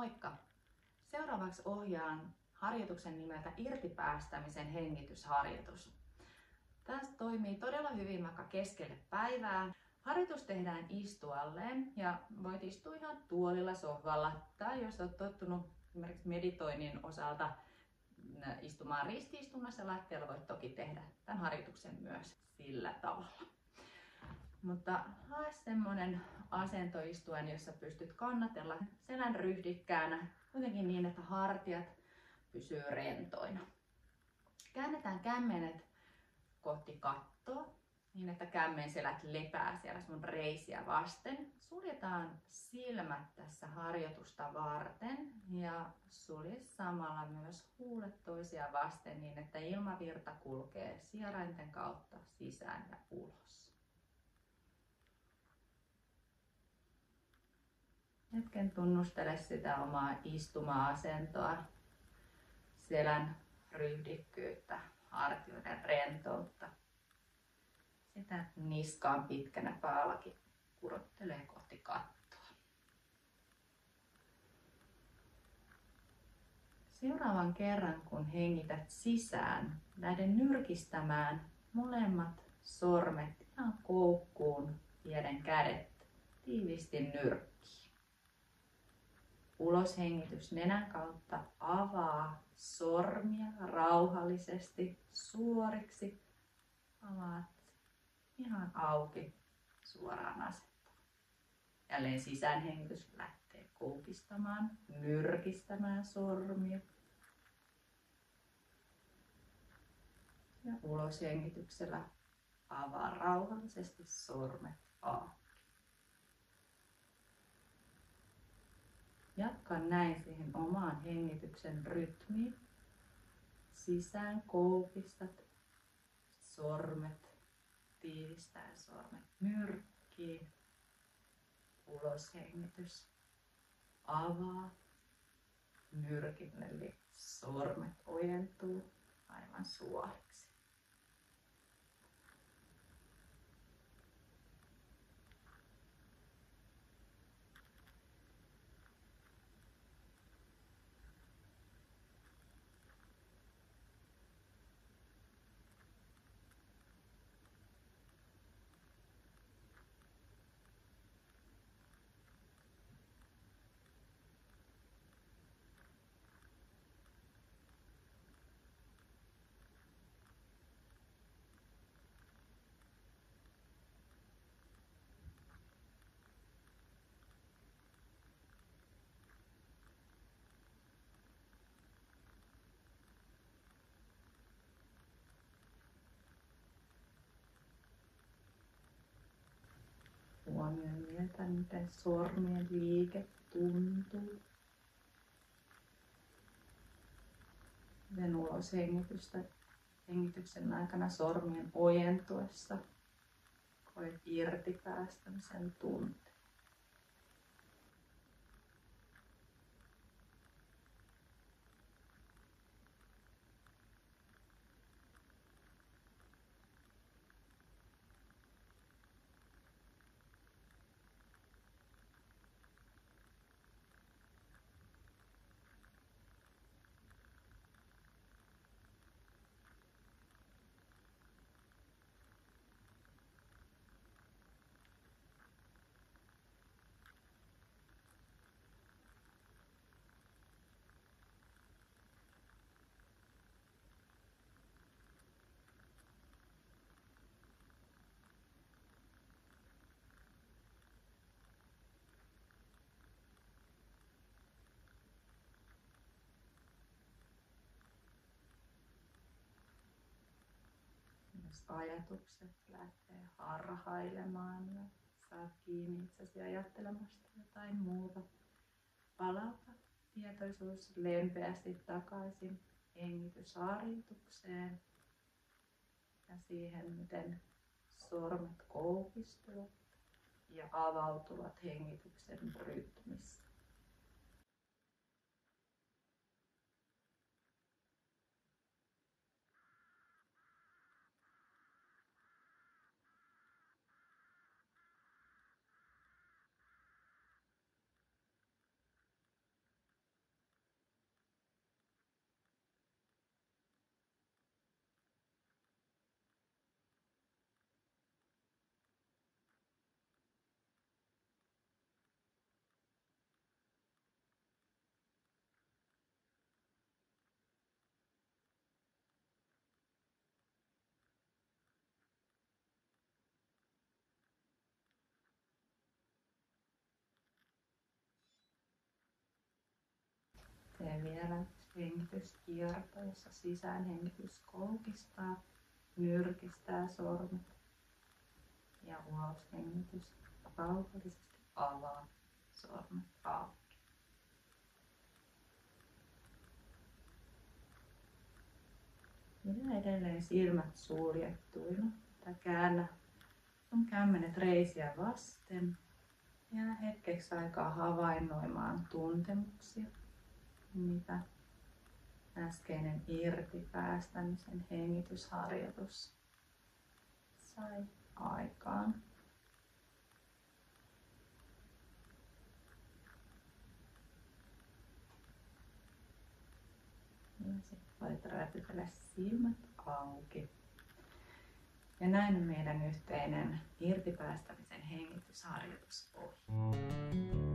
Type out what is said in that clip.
Moikka! Seuraavaksi ohjaan harjoituksen nimeltä irtipäästämisen hengitysharjoitus. Tästä toimii todella hyvin vaikka keskelle päivää. Harjoitus tehdään istualleen ja voit istua ihan tuolilla, sohvalla tai jos olet tottunut esimerkiksi meditoinnin osalta istumaan ristiistunnassa lattialla, voit toki tehdä tämän harjoituksen myös sillä tavalla. Mutta hae semmoinen asento istuen, jossa pystyt kannatella selän ryhdikkäänä, kuitenkin niin, että hartiat pysyy rentoina. Käännetään kämmenet kohti kattoa, niin että kämmenselät lepää siellä sun reisiä vasten. Suljetaan silmät tässä harjoitusta varten ja sulje samalla myös huulet toisiaan vasten niin, että ilmavirta kulkee sierainten kautta sisään ja ulos. Hetken tunnustele sitä omaa istuma-asentoa, selän ryhdikkyyttä, hartioiden rentoutta. Sitä niskaan pitkänä päälakin kurottelee kohti kattoa. Seuraavan kerran kun hengität sisään, lähde nyrkistämään molemmat sormet ihan koukkuun, vieden kädet tiiviisti nyrkkiin. Uloshengitys nenän kautta avaa sormia rauhallisesti suoriksi. Avaat ihan auki suoraan asettoon. Jälleen sisäänhengitys lähtee koukistamaan, nyrkistämään sormia. Ja uloshengityksellä avaa rauhallisesti sormet auki. Jatka näin siihen omaan hengityksen rytmiin. Sisään koukistat sormet, tiivistää sormet nyrkkiin. Uloshengitys avaa nyrkin, eli sormet ojentuu aivan suoriksi. Huomioi miltä miten sormien liike tuntuu. Miten hengityksen aikana sormien ojentuessa koet irtipäästämisen tunteen. Jos ajatukset lähtee harhailemaan ja saat kiinni itsesi ajattelemasta jotain muuta, palauta tietoisuus lempeästi takaisin hengitysharjoitukseen ja siihen, miten sormet koukistuvat ja avautuvat hengityksen rytmissä. Tee vielä hengityskierto, jossa sisäänhengitys koukistaa, nyrkistää sormet ja uloshengitys rauhallisesti avaa sormet auki. Pidä edelleen silmät suljettuina. Käännä sun kämmenet reisiä vasten. Jää hetkeksi aikaa havainnoimaan tuntemuksia, mitä äskeinen irtipäästämisen hengitysharjoitus sai aikaan. Ja sitten voit räpytellä silmät auki. Ja näin on meidän yhteinen irtipäästämisen hengitysharjoitus ohi.